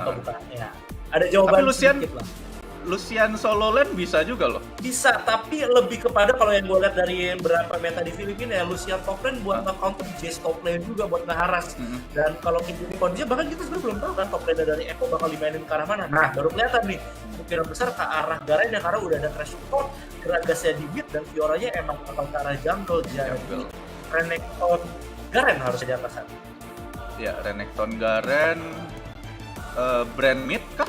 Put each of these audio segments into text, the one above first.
atau bukan ya. Ada jawaban sedikit lah. Lucian solo lane bisa juga loh. Bisa, tapi lebih kepada kalau yang gue lihat dari beberapa meta di Filipina ya, Lucian top lane buat nge-counter Jayce top lane juga buat ngeharas. Dan kalau kita di kondisi bahkan kita sebenarnya belum tahu kan top lane dari Echo bakal dimainin ke arah mana. Nah, baru kelihatan nih kemungkinan besar ke arah Garen ya, karena udah ada trash support, Gragasnya di mid dan Fioranya emang bakal ke arah jungle. Jadi Renekton Garen harus di atas sana. Ya, Renekton Garen, brand mid kah?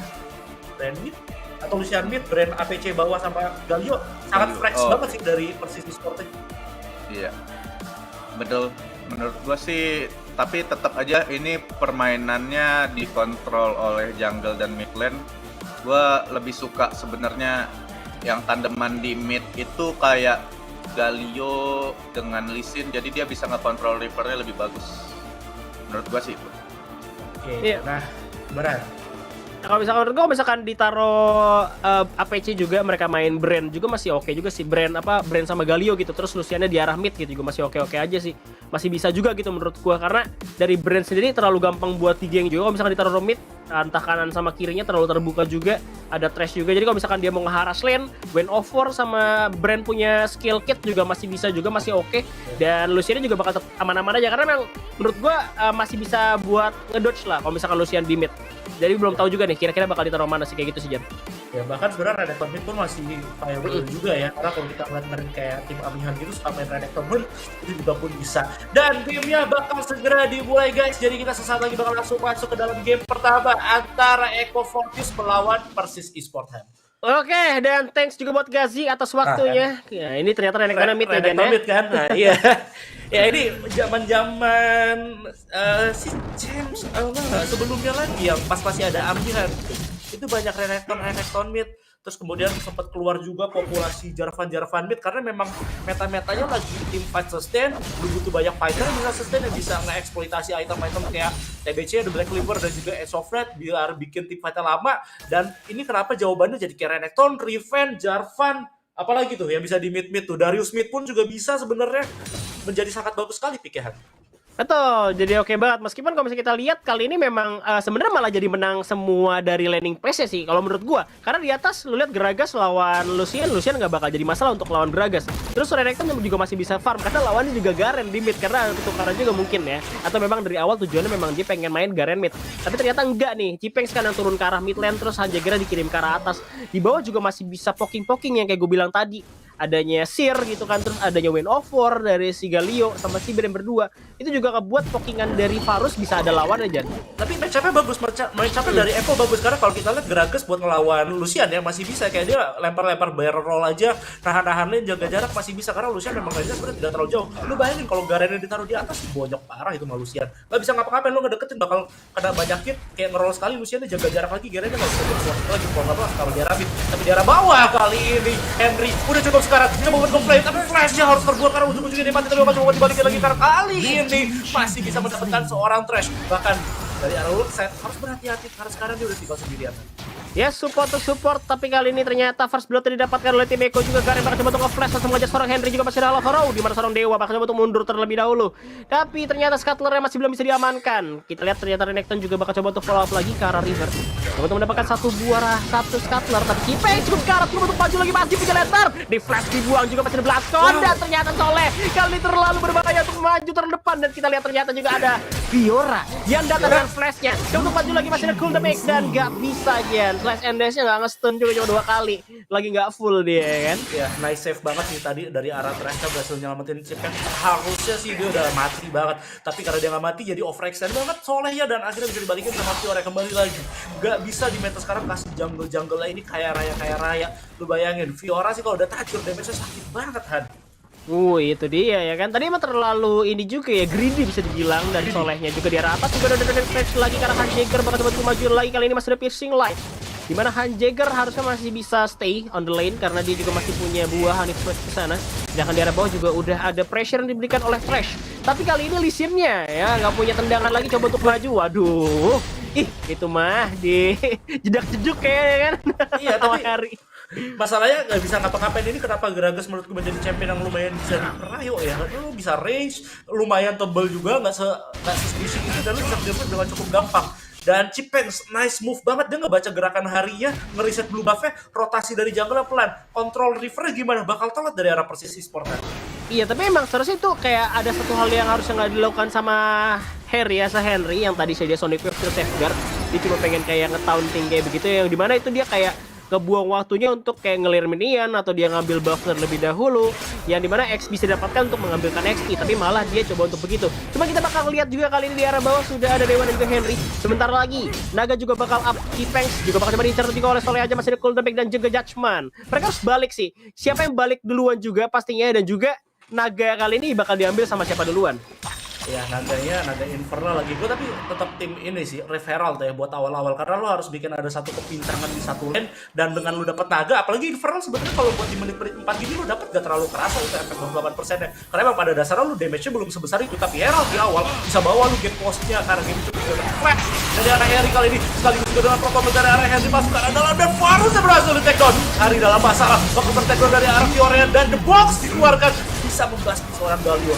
Brand mid atau Lucian mid, brand APC bawah sama Galio sangat flex banget sih dari Persis Esports. Iya, betul. Menurut gua sih, tapi tetap aja ini permainannya dikontrol oleh jungle dan mid lane. Gua lebih suka sebenarnya yang tandeman di mid itu kayak Galio dengan Lee Sin, jadi dia bisa ngekontrol Reaper-nya lebih bagus. Menurut gua sih itu. Oke, nah berat. Kalau misalkan menurut gue, misalkan ditaruh APC juga, mereka main brand juga masih oke juga sih, brand sama Galio gitu, terus Luciannya di arah mid gitu juga masih oke aja sih, masih bisa juga gitu menurut gue, karena dari brand sendiri terlalu gampang buat digeng juga. Kalau misalkan ditaruh mid, entah kanan sama kirinya terlalu terbuka juga, ada trash juga, jadi kalau misalkan dia mau ngeharas lane, Win of War sama brand punya skill kit juga masih bisa juga, masih oke. Dan Luciannya juga bakal aman-aman aja, karena memang menurut gue masih bisa buat ngedodge lah kalau misalkan Lucian di mid. Jadi belum tahu juga nih kira-kira bakal ditaruh mana sih kayak gitu sih, Jan. Ya bahkan sebenarnya Renekton mid pun masih viable juga ya, karena kalau kita ngeliat kayak tim Amihan gitu suka main Renekton mid, itu juga pun bisa. Dan gamenya bakal segera dimulai guys, jadi kita sesaat lagi bakal langsung masuk ke dalam game pertama antara Echo Fortis melawan Persis Esports. Oke, dan thanks juga buat Gazi atas waktunya. Ya, ini ternyata Renekton mid ya, Jan ya. Mid kan? Nah, iya. Ya ini zaman-zaman si James sebelumnya lagi yang pas masih ada Amihan. Itu banyak Renekton mid. Terus kemudian sempat keluar juga populasi Jarvan mid karena memang meta-metanya lagi tim fight sustain, lu butuh banyak fighter yang bisa sustain, yang bisa nge-eksploitasi item-item kayak TBC, The Black Clover dan juga Ace of Red biar bikin tim fightnya lama. Dan ini kenapa jawabannya jadi kayak Renekton, Riven, Jarvan, apalagi tuh yang bisa di mid tuh. Darius mid pun juga bisa sebenarnya menjadi sangat bagus sekali pikiran. Betul, jadi oke banget. Meskipun kalau misalnya kita lihat kali ini memang sebenarnya malah jadi menang semua dari laning phase sih kalau menurut gua. Karena di atas lu lihat Gragas lawan Lucian nggak bakal jadi masalah untuk lawan Gragas. Terus Renekton juga masih bisa farm karena lawannya juga Garen di mid karena ketukaran juga mungkin ya. Atau memang dari awal tujuannya memang dia pengen main Garen mid. Tapi ternyata enggak nih. Cipeng sekarang turun ke arah mid lane terus Hanjagera dikirim ke arah atas. Di bawah juga masih bisa poking-poking yang kayak gue bilang tadi. Adanya Sir gitu kan, terus adanya Win of War dari si Galio sama si Beren berdua. Itu juga ngebuat pokingan dari Varus bisa ada lawan aja. Tapi match-up-nya bagus, match-up-nya dari Echo bagus karena kalau kita lihat Gragas buat ngelawan Lucian ya masih bisa, kayak dia lempar-lempar barrel roll aja, nahan-nahan lane, jaga jarak masih bisa karena Lucian memang range-nya sebenarnya tidak terlalu jauh. Lu bayangin kalau Garennya ditaruh di atas bonyok parah itu sama Lucian. Gak bisa ngapa-ngapain, lu ngedeketin bakal kena banyak hit, kayak ngeroll sekali Luciannya jaga jarak lagi, Garennya gak bisa bersuara lagi kalau nggak harus taruh di arah mid. Tapi di arah bawah kali ini Henry udah cukup sekarang, coba buat nge-play, tapi flashnya harus terbuat karena ujung-ujungnya dia mati, tapi coba dibalikin lagi karena kali ini masih bisa mendapatkan seorang trash. Bahkan dari arah lurus saya harus berhati-hati karena sekarang dia udah tinggal sendirian. Ya support to support, tapi kali ini ternyata first blood didapatkan oleh tim Echo juga. Garen bakal coba untuk nge-flash langsung mengajak seorang Henry juga masih ada Lava di mana seorang Dewa bakal coba untuk mundur terlebih dahulu. Tapi ternyata Scuttler masih belum bisa diamankan. Kita lihat ternyata Renekton juga bakal coba untuk follow up lagi ke arah River. Coba untuk mendapatkan satu Scuttler, tapi Cipeng cukup sekarat coba untuk maju lagi, masih bisa letter. Di flash dibuang juga masih ada Blastcon dan ternyata Soleh kali ini terlalu berbahaya untuk maju terdepan. Dan kita lihat ternyata juga ada Fiora yang datang dengan flashnya. Coba untuk maju lagi, masih ada cool damage dan gak bisa Jen. Slash NDS-nya nggak nge-stun juga cuma 2 kali. Lagi nggak full dia kan. Ya, nice save banget sih tadi dari arah Tresca berhasil nyelamatin Cipeng. Harusnya sih dia udah mati banget. Tapi karena dia nggak mati jadi overextend banget Soleh ya. Dan akhirnya bisa dibalikin sama Fiora kembali lagi. Gak bisa di meta sekarang kasih jungle-jungle ini kaya raya. Lu bayangin, Fiora sih kalau udah tajur damage-nya sakit banget Han. Itu dia ya kan. Tadi emang terlalu ini juga ya, greedy bisa dibilang. Dan Solehnya juga di arah atas juga udah flash lagi karena Hanjagger bakal coba maju lagi. Kali ini masih ada piercing light. Dimana Hanjagger harusnya masih bisa stay on the lane karena dia juga masih punya buah Honey Fruit ke sana. Sedangkan di arah bawah juga udah ada pressure yang diberikan oleh Thresh. Tapi kali ini Lee Sin-nya ya nggak punya tendangan lagi, coba untuk maju. Waduh, itu mah di jedak-jeduk kayaknya kan. Iya, tapi hari. Masalahnya nggak bisa ngapa-ngapain. Ini kenapa Gragas menurutku menjadi champion yang lumayan bisa diperayu ya. Lu bisa range, lumayan tebel juga, nggak se-squishy itu, dan lu bisa dapet dengan cukup gampang. Dan Cipengs nice move banget, dia ngebaca gerakan harinya, ngeriset blue buff-nya, rotasi dari jungle pelan. Kontrol rivernya gimana? Bakal telat dari arah Persis Esports kan? Iya, tapi emang seharusnya itu kayak ada satu hal yang harusnya nggak dilakukan sama Harry ya, Henry yang tadi dia Sonic Wave safeguard. Dia cuma pengen kayak nge-taunting kayak begitu, yang dimana itu dia kayak ngebuang waktunya untuk kayak ngelir minion atau dia ngambil buff terlebih dahulu, yang dimana X bisa didapatkan untuk mengambilkan XP, tapi malah dia coba untuk begitu. Cuma kita bakal lihat juga kali ini di arah bawah sudah ada Dewa dan juga Henry. Sebentar lagi Naga juga bakal up, Cipengs juga bakal coba diincar juga oleh Soleh aja, masih ada cooldown back dan juga Judgment. Mereka harus balik sih, siapa yang balik duluan juga pastinya, dan juga Naga kali ini bakal diambil sama siapa duluan. Ya Naga Infernal lagi gue, tapi tetap tim ini sih referral tuh ya buat awal-awal, karena lo harus bikin ada satu kepincangan di satu lane, dan dengan lo dapet Naga, apalagi Infernal sebenarnya kalau buat di menit 4 gini lo dapet gak terlalu kerasa itu efek 28% ya, karena emang pada dasarnya lo damage-nya belum sebesar itu, tapi Herald di awal bisa bawa lo game post-nya karena game itu juga flash dari arah Harry kali ini, sekaligus juga dengan protokol dari arah Harry masuk ke arah dalam, dan Varusnya berhasil di take down. Harry dalam masalah, waktu ter-take down dari arah Fiorella dan The Box dikeluarkan, bisa membasmi seorang Galio.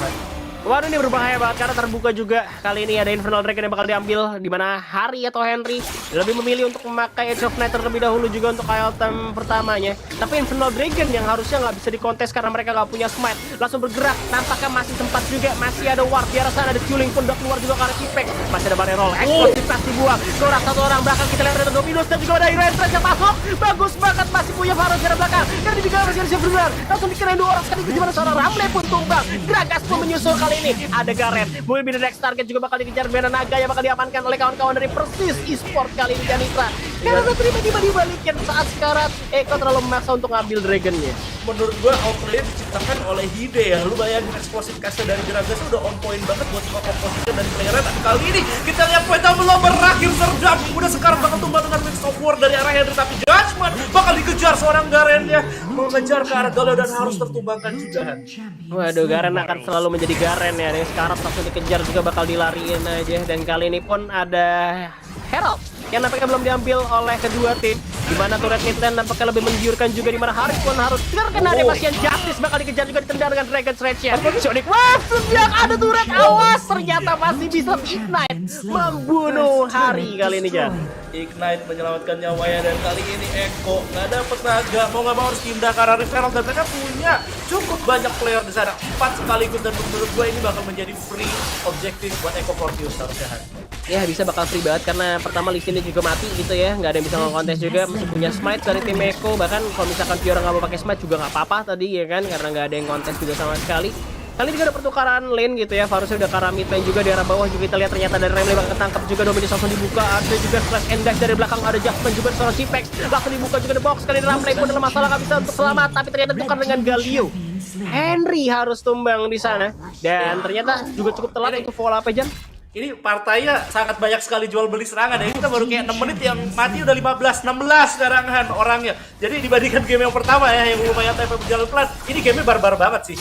Waduh, ini berbahaya banget karena terbuka juga. Kali ini ada Infernal Dragon yang bakal diambil, di mana Harry atau Henry lebih memilih untuk memakai Edge of Night terlebih dahulu juga untuk item pertamanya. Tapi Infernal Dragon yang harusnya nggak bisa dikontes karena mereka nggak punya smite, langsung bergerak. Nampaknya masih sempat juga, masih ada ward di arah sana, ada Tuling pun udah keluar juga karena Cipengs. Masih ada barrel roll, eksplosivitas dibuang. Seorang satu orang belakang kita lihat ada Dominus dan juga ada Hero Entrance yang masuk. Bagus banget, masih punya Varus di arah belakang. Dan juga masih siap berulang. Langsung dikirain 2 orang sekali, gimana seorang Ramle pun tumbang. Gragas pun menyusul kali ini. Ada Garen, mobil the next target juga bakal dikejar, Bena Naga yang bakal diamankan oleh kawan-kawan dari Persis Esports kali ini, Janitra. Karena tiba-tiba dibalikin saat sekarang Eko terlalu memaksa untuk ngambil Dragonnya. Menurut gua outplay diciptakan oleh Hide ya. Lu bayangin explosive cast dari Gragas udah on point banget buat komposisinya dan player, tapi kali ini kita lihat poinnya belum berakhir, serdam udah sekarang bakal tumbang dengan Wings of War dari arah Henry, tapi Judgment bakal dikejar seorang Garen ya, mengejar ke arah Galio dan harus tertumbangkan juga. Waduh, Garen akan selalu menjadi Garen ya. Yang sekarang langsung dikejar juga bakal dilariin aja, dan kali ini pun ada Herald yang nampaknya belum diambil oleh kedua tim, dimana turret midlane nampaknya lebih menggiurkan juga, dimana Harry pun harus terkena Demasian Justice, bakal dikejar juga ditendang dengan Dragon Rage-nya. Sonic Wave yang ada turret, awas, ternyata masih bisa Ignite membunuh Harry kali ini, Jan. Ignite menyelamatkan nyawanya, dan kali ini Eko nggak dapet Naga, mau nggak mau harus pindah ke arah referral, dan mereka punya cukup banyak player di sana, 4 sekaligus, dan menurut gue ini bakal menjadi free objektif buat Eko Fortius harusnya. Ya, bisa bakal free banget karena pertama Lee Sin juga mati gitu ya, nggak ada yang bisa nge-kontes juga, masih punya smite dari tim Eko, bahkan kalau misalkan Fiora nggak mau pakai smite juga nggak apa-apa tadi ya kan, karena nggak ada yang kontes juga sama sekali. Kali ini juga ada pertukaran lane gitu ya, Varusnya udah ke arah mid lane juga, di arah bawah juga kita lihat ternyata dari Ramle bakal ketangkap juga, Dominus langsung dibuka, ada juga slash and dash dari belakang, ada Judgment juga seorang Cipengs, langsung dibuka juga the box, kali ini Ramle pun dalam masalah nggak bisa untuk selamat, tapi ternyata tukar dengan Galio. Henry harus tumbang di sana, dan ternyata juga cukup telat untuk follow up aja. Ini partainya sangat banyak sekali jual beli serangan ya. Kita baru kayak 6 menit yang mati udah 16 serangan orangnya. Jadi dibandingkan game yang pertama ya, yang lumayan tempo berjalan pelan, ini gamenya barbar banget sih.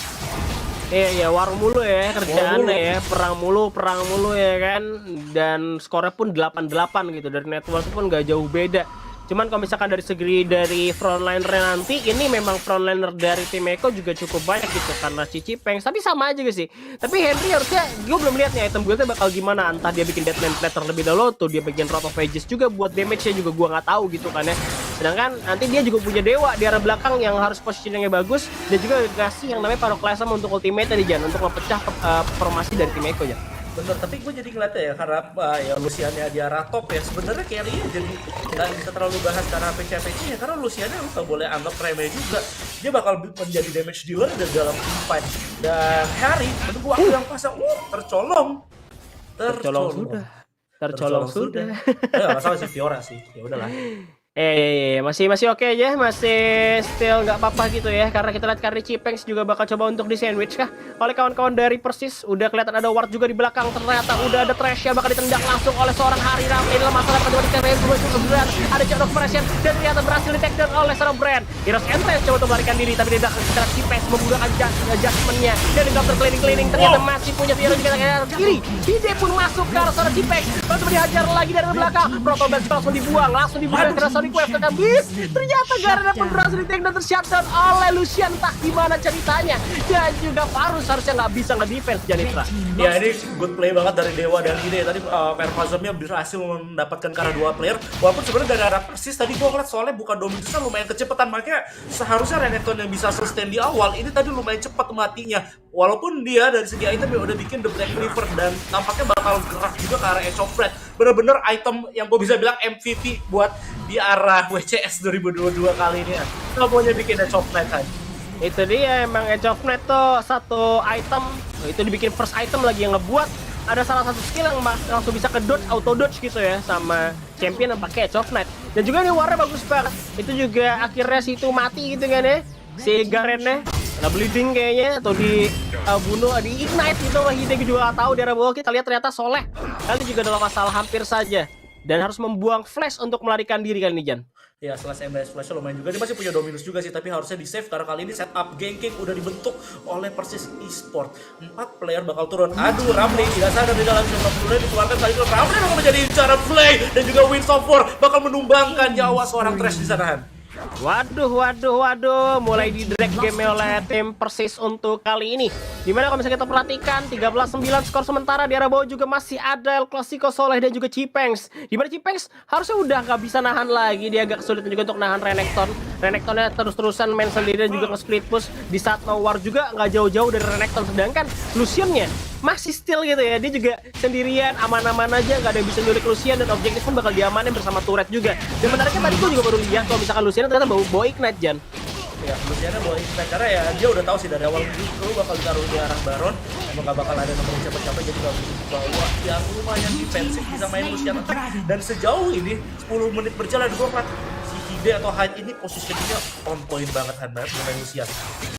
Iya, warung mulu ya kerjaannya ya, perang mulu ya kan, dan skornya pun 8-8 gitu, dari network pun gak jauh beda. Cuman kalau misalkan dari segi dari frontliner nanti, ini memang frontliner dari tim Eko juga cukup banyak gitu, karena Cipengs, tapi sama aja sih. Tapi Henry harusnya, gue belum lihat nih item build-nya bakal gimana, entah dia bikin Deadman Plate terlebih dahulu, tuh dia bikin Rot of Ages juga buat damage-nya juga gue nggak tahu gitu kan ya. Sedangkan nanti dia juga punya Dewa di arah belakang yang harus positioningnya bagus, dan juga kasih yang namanya Pyroclasm untuk ultimate tadi Jan, untuk memecah formasi dari tim Eko Jan. Bener, tapi gue jadi ngeliatnya ya, karena ya Luciannya di arah top ya, sebenarnya carry-nya jadi nggak bisa terlalu bahas karena PC ya, karena Luciannya lu nggak boleh anggap remeh juga, dia bakal menjadi damage dealer dalam fight. Dan Harry menunggu waktu yang pasang, tercolong sudah. Ya nggak salah sih Fiora sih, ya udahlah. Masih oke aja, masih still nggak apa-apa gitu ya, karena kita lihat karena Cipengs juga bakal coba untuk di sandwich kah oleh kawan-kawan dari Persis. Udah kelihatan ada ward juga di belakang, ternyata udah ada trash yang bakal ditendang langsung oleh seorang Harry Ramle. Ini adalah masalah pada dikatakan berat, ada Chain of Pression dan ternyata berhasil di-take down oleh seorang Brand. Heroes Entrance coba untuk melarikan diri, tapi tidak secara Cipengs menggunakan adjustment-nya dan di keliling-keliling ternyata masih punya Fiora juga ke kiri. Hide pun masuk ke arah seorang Cipengs, lalu dihajar lagi dari belakang. Proto Blast langsung dibuang ke arah Sonic Wave tekan bis. Ternyata Garen pun berhasil di-take dan ter-shutdown oleh Lucian. Tak gimana ceritanya. Dan juga Varus harusnya nggak bisa nge-defense Janitra. Ya ini good play banget dari Dewa dan Hide. Tadi Pervazumnya berhasil mendapatkan karena 2 player. Walaupun sebenarnya gak ada persis tadi gue ngeliat soalnya bukan Dominusnya lumayan kecepatan. Makanya seharusnya Renekton yang bisa sustain di awal ini tadi lumayan cepat matinya. Walaupun dia dari segi item ya udah bikin The Black River dan tampaknya bakal gerak juga ke arah Edge of Breath. Bener-bener item yang gue bisa bilang MVP buat di arah WCS 2022 kali ini. Nggak maunya bikin Edge of Breath kan. Itu dia emang Edge of Net tuh satu item itu dibikin first item lagi yang ngebuat ada salah satu skill yang langsung bisa ke dodge, auto dodge gitu ya sama champion yang pakai Edge of Net. Dan juga ini warna bagus banget. Itu juga akhirnya si itu mati gitu kan ya. Si Garennya kena bleeding kayaknya atau dibunuh di ignite gitu lah. Hide juga tahu di arah bawah. Kita lihat ternyata Soleh kali juga dalam masalah hampir saja dan harus membuang flash untuk melarikan diri kali ini Jan. Ya setelah MBS Flash lumayan juga, dia masih punya Dominus juga sih, tapi harusnya di save karena kali ini setup ganking udah dibentuk oleh Persis Esport. 4 player bakal turun. Aduh, Ramli tidak sadar di dalam 90 dikeluarkan kali itu. Ramli bakal menjadi cara play dan juga Winds of War bakal menumbangkan nyawa seorang Trash di sana. Waduh, mulai di drag game oleh tim Persis untuk kali ini. Dimana kalau misalnya kita perhatikan 13-9 skor sementara di arah bawah juga masih ada El Clasico Soleh dan juga Cipengs. Dimana Cipengs harusnya udah nggak bisa nahan lagi, dia agak kesulitan juga untuk nahan Renekton. Renektonnya terus-terusan main sendiri dan juga nge-split push di saat no war juga nggak jauh-jauh dari Renekton. Sedangkan Luciannya masih still gitu ya, dia juga sendirian aman-aman aja, nggak ada yang bisa nyulik Lucian dan objektif pun bakal diamanin bersama turret juga. Dan menariknya tadi gue juga baru lihat kalau misalkan Lucian ternyata bawa ignite Jan. Ya, Luciana bawa ignite karena ya dia udah tahu sih dari awal itu bakal ditaruh di arah Baron, emang gak bakal ada nomor capek-capek, jadi gak butuh bawa yang lumayan defensif bisa main Lucian attack. Dan sejauh ini 10 menit berjalan gue ngeliat si Hide atau Hyde ini posisinya on point banget kan banget dengan Lucian.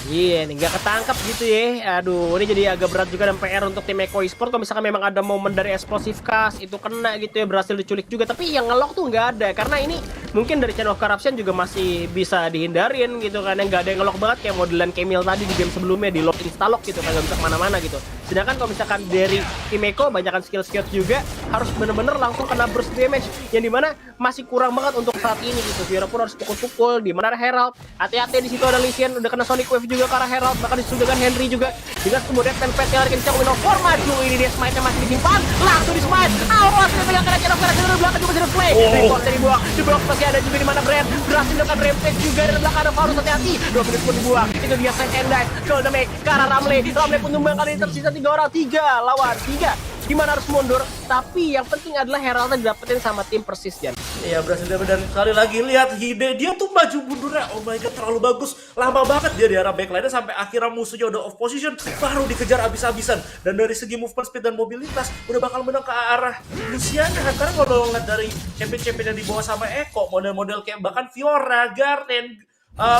Iya nih, nggak ketangkap gitu ya. Aduh, ini jadi agak berat juga dan PR untuk tim Eko Esport. Kalau misalkan memang ada momen dari Explosive Cast itu kena gitu ya, berhasil diculik juga. Tapi yang ngelock tuh nggak ada, karena ini mungkin dari Channel of Corruption juga masih bisa dihindarin gitu kan. Yang nggak ada yang ngelock banget kayak modelan Camille tadi di game sebelumnya di lock instalock gitu kan, nggak bisa kemana-mana gitu. Sedangkan kalau misalkan dari tim Eko banyakan skill-skill juga harus bener-bener langsung kena burst damage yang dimana masih kurang banget untuk saat ini gitu. Fiora pun harus pukul-pukul. Di mana Herald, hati-hati di situ ada Lucian udah kena Sonic Wave juga ke arah Herald, bahkan disuguhkan Henry juga dengan kemudian Tempest yang lari kencang Winnow for maju. Ini dia smite-nya masih disimpan, langsung di smite. Awas dia pegang kena channel dari belakang juga masih play. Report dari dibuang, di blok masih ada juga di mana Brand berhasil dengan rampage juga dari belakang ada Varus, hati-hati. 2 menit pun dibuang. Itu dia second dive, Golden Make ke arah Ramle pun nyumbang kali ini tersisa 3 orang, 3 lawan 3. Gimana harus mundur, tapi yang penting adalah Heraldnya didapetin sama tim Persis Jan. Iya berhasil dan sekali lagi lihat Hide dia tuh maju mundurnya, oh my god terlalu bagus, lama banget dia di arah backline sampai akhirnya musuhnya udah off position baru dikejar abis-abisan. Dan dari segi movement speed dan mobilitas udah bakal menang ke arah Luciana. Karena kalau ngeliat dari champion-champion yang dibawa sama Eko, model-model kayak bahkan Fiora, Garen,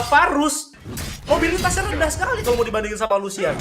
Varus, mobilitasnya rendah sekali kalau mau dibandingin sama Lucian.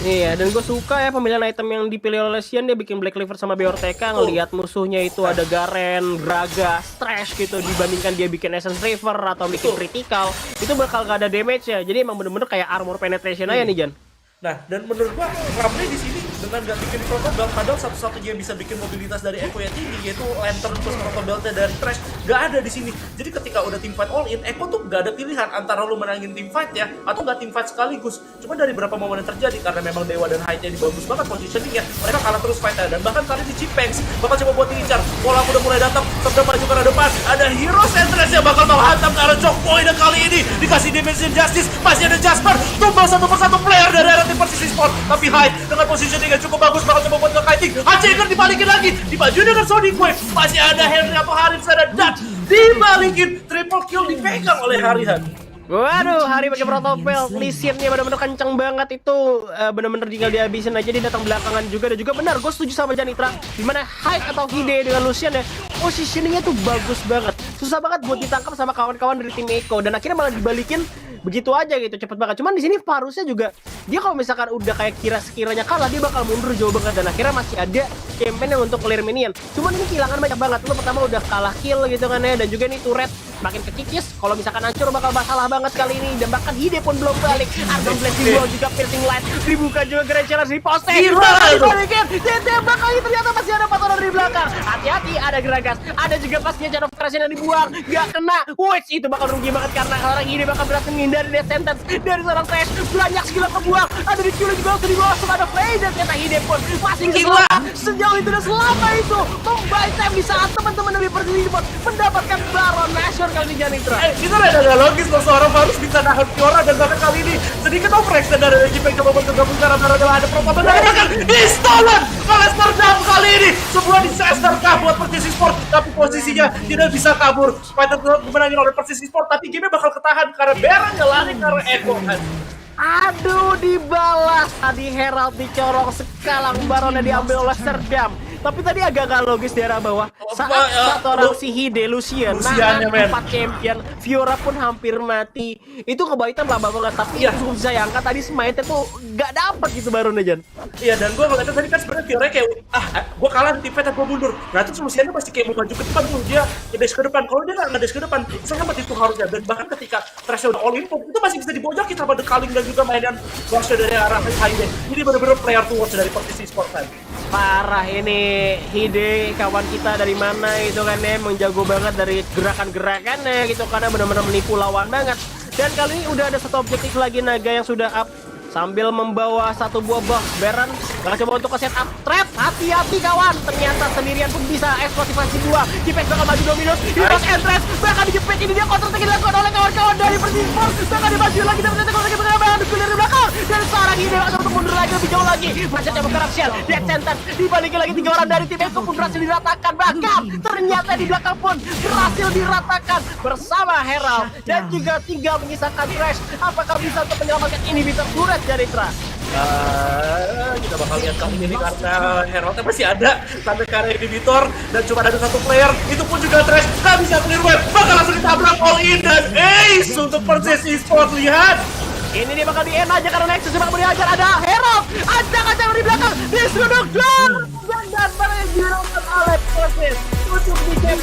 Iya, dan gue suka ya pemilihan item yang dipilih oleh Lucian. Dia bikin Black Cleaver sama BORTK, ngelihat musuhnya itu ada Garen, Gragas, Trash gitu, dibandingkan dia bikin Essence River atau bikin Critical, itu bakal gak ada damage ya. Jadi emang bener-bener kayak armor penetration aja nih Jan. Nah, dan menurut gua Ramli di sini dengan gak bikin protobelt, padahal satu-satunya yang bisa bikin mobilitas dari Eko yang tinggi yaitu Lantern plus protobeltnya dari Trash gak ada di sini. Jadi ketika udah team fight all in, Eko tuh gak ada pilihan antara lu menangin team fight ya atau gak team fight sekaligus. Cuma dari beberapa momen yang terjadi karena memang Dewa dan Hyde-nya bagus banget positioningnya, mereka kalah terus fight-nya. Dan bahkan kali di Cipengs bakal coba buat diincar. Bola udah mulai datang, sedang maju ke arah depan. Ada Heroes Entrance yang bakal menghantam ke arah Chokboy, dan kali ini dikasih Dimension Justice. Masih ada Jasper, tumbang satu persatu player dari arah tim Persis Esport. Tapi Hyde dengan positioning yang cukup bagus bakal coba buat nge-kiting. Hachiker dibalikin lagi, dibaju dengan Sonic Wave. Masih ada Henry atau Harim sana dan dibalikin. Triple kill dipegang oleh Harihan. Waduh, Hari pakai protobel, Lucian-nya bener-bener kenceng banget itu, bener-bener tinggal dihabisin aja. Dia datang belakangan juga, dan juga benar, gue setuju sama Janitra. Dimana Hyde atau Hide dengan Lucian ya, positioningnya tuh bagus banget, susah banget buat ditangkap sama kawan-kawan dari tim Eko, dan akhirnya malah dibalikin begitu aja gitu, cepet banget. Cuman di sini Varusnya juga dia kalau misalkan udah kayak sekiranya kalah, dia bakal mundur jauh banget dan akhirnya masih ada campaign yang untuk clear minion. Cuman ini kehilangan banyak banget. Lu pertama udah kalah kill gitu kan ya, dan juga nih turret makin kekikis. Kalau misalkan hancur bakal masalah banget kali ini, dan bahkan Hide pun belum balik. Argon Blast dibuang juga, piercing light dibuka juga, Grand Challenge di poste. Gila, dibalikin, ditembak lagi, ternyata masih ada 4 orang dari belakang. Hati-hati, ada Gragas, ada juga pastinya Shadow of Creation yang dibuang, gak kena. Wih, itu bakal rugi banget karena orang ini bakal berhasil menghindari death sentence dari seorang Trash. Banyak skill yang kebuang, ada di Q juga langsung dibawa, ada play, dan ternyata Hide pun masih Gila. sejauh itu dan selama itu membuy time di saat teman-teman dari Persib mendapatkan Baron Nashor kali ini Janitra. Itu ada logis loh, seorang harus bisa nahan Fiora, dan bahkan kali ini sedikit overreaction dari Regime yang coba bergabung karena ada promotor dan bahkan di-stolen oleh Stardom kali ini. Sebuah disaster kah buat Persis Sport, tapi posisinya tidak bisa kabur. Supaya tetap dimenangin oleh Persis Sport, tapi game bakal ketahan karena Baron lari karena Echo kan. Aduh, dibalas tadi Herald dicorong sekalang, Baronnya diambil oleh Serdam. Tapi tadi agak gak logis di arah bawah. Saat satu orang si Hide, Lucian ya, men. 4 champion, Fiora pun hampir mati. Itu kebaikan lama banget, tapi cukup disayangkan tadi smite tuh gak dapet gitu Baronnya Jan. Iya, dan gue ngeliatnya tadi kan sebenarnya Fiora kayak gue kalah di pet, gue mundur. Nah terus Luciannya masih kayak mau maju ke depan tuh, dia ngedes ke depan. Kalau dia nggak ngedes ke depan, sangat itu harusnya. Dan bahkan ketika Trash udah all info, itu masih bisa dibojokin sama The Culling dan juga mainan Washer dari arah Hide. Ini bener-bener player to watch dari Persis Sport kan. Parah ini Hide, kawan kita dari mana itu kan ya, menjago banget dari gerakan-gerakannya gitu, karena benar-benar menipu lawan banget. Dan kali ini udah ada satu objektif lagi Naga yang sudah up sambil membawa satu buah box. Baron bakal coba untuk ke set up trap. Hati-hati kawan, ternyata sendirian pun bisa eksplosivasi dua. Defense bakal maju dominus, Heroes Entrance bakal dijepit. Ini dia counter attack dilakukan oleh kawan-kawan dari Persis Sport. Bakal dimaju lagi, dan ternyata kalau lagi berkembang dari belakang, dan sekarang ini bakal untuk mundur lagi lebih jauh lagi. Macet yang Corruption, Death Sentence dibalikin lagi 3 orang dari tim Echo pun berhasil diratakan. Bahkan ternyata di belakang pun berhasil diratakan bersama Herald, dan juga tinggal menyisakan Trash. Apakah bisa untuk menyelamatkan inhibitor turret dari Trash? Kita bakal lihat kali ini karena Heraldnya masih ada sampai ke area inhibitor, dan cuma ada satu player, itu pun juga Trash, nggak bisa clear wave, bakal langsung ditabrak all in, dan ace untuk Persis Sport. Lihat Ini dia bakal di end aja karena Nexus bakal dihajar. Ada Herald, acak-acak di belakang, disuduk dan baru yang dilakukan oleh Persis untuk di game